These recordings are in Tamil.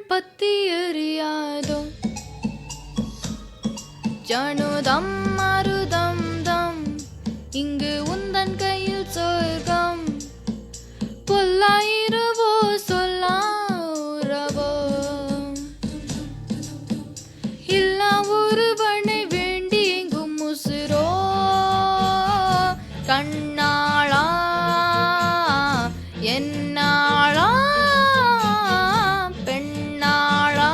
பத்தி எறியாதோ ஜனுதம் மருதம் தம் இங்கு உந்தன் கையில் சொர்க்கம் பொல்லாயிரவோ சொல்லாரவோ இல்லா ஒருவனை வேண்டி எங்கும் முசுரோ கண்ணாளா என்னாளா பெண்ணாளா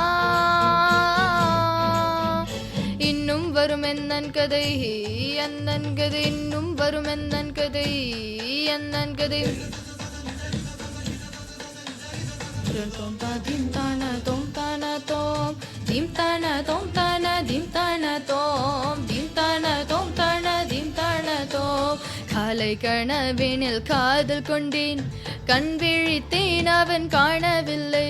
இன்னும் வரும் எந்தன் கதை அந்தன் கதை இன்னும் வரும் எந்தன் கதை அந்தன் கதை dim tana tom tana tom dim tana tom tana dim tana tom dim tana tom tana dim tana tom காலை கனவினில் காதல் கொண்டேன் கண் விழித்தேன் அவன் காணவில்லை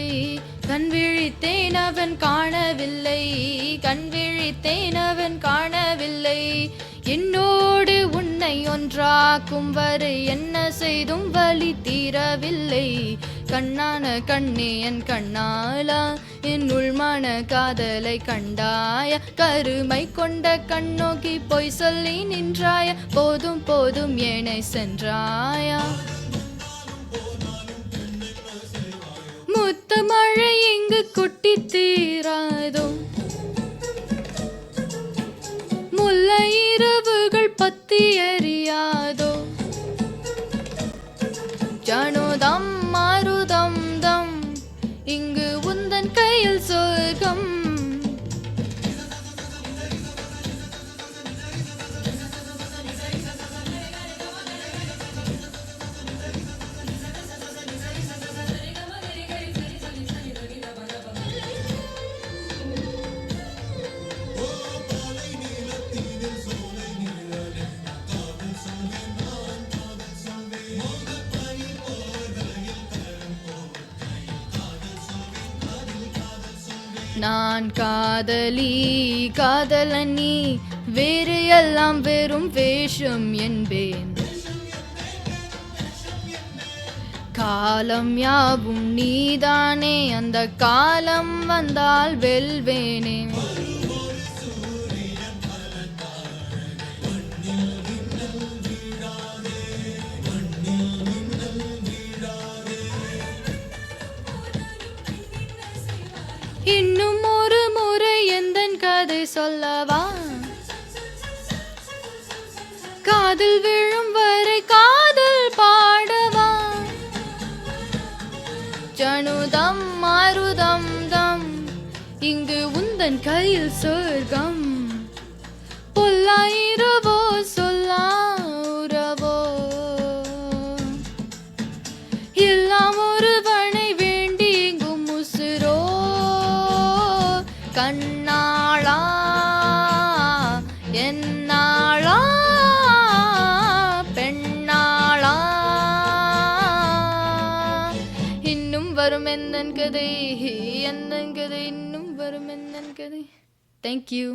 கண் விழித்தேன் அவன் காணவில்லை கண் விழித்தேன் அவன் காணவில்லை என்னோடு உன்னை ஒன்றாக்கும் வரை என்ன செய்தும் வலி தீரவில்லை கண்ணான கண்ணே என் கண்ணாலா என் உள்மான காதலை கண்டாய கருமை கொண்ட கண்ணோக்கி பொய் சொல்லி நின்றாய போதும் போதும் ஏனை சென்றாயா முத்த மழை எங்கு கொட்டி தீராதோ முல்லை இரவுகள் பத்தி எறியாதோ ஜனுதம் மருதம் தம் இங்கு உந்தன் கையில் சொர்க்கம் நான் காதலி காதலனி வேறு எல்லாம் வெறும் வேஷம் என்பேன் காலம் யாவும் நீதானே அந்த காலம் வந்தால் வெல்வேனே இன்னும் ஒரு முறை எந்தன் கதை சொல்லவா காதல் விழும் வரை காதல் பாடவா ஜனுதம் மருதம் தம் இங்கு உந்தன் கையில் சொர்க்கம் பொல்லாயிரவோ சொல்லாரவோ எல்லாம் ஒருவனை வேண்டி எங்கும் முசுரோ கண்ணாளா என்னாளா பெண்ணாளா இன்னும் வரும் எந்தன் கதை இன்னும் வரும் எந்தன் கதை. Thank you.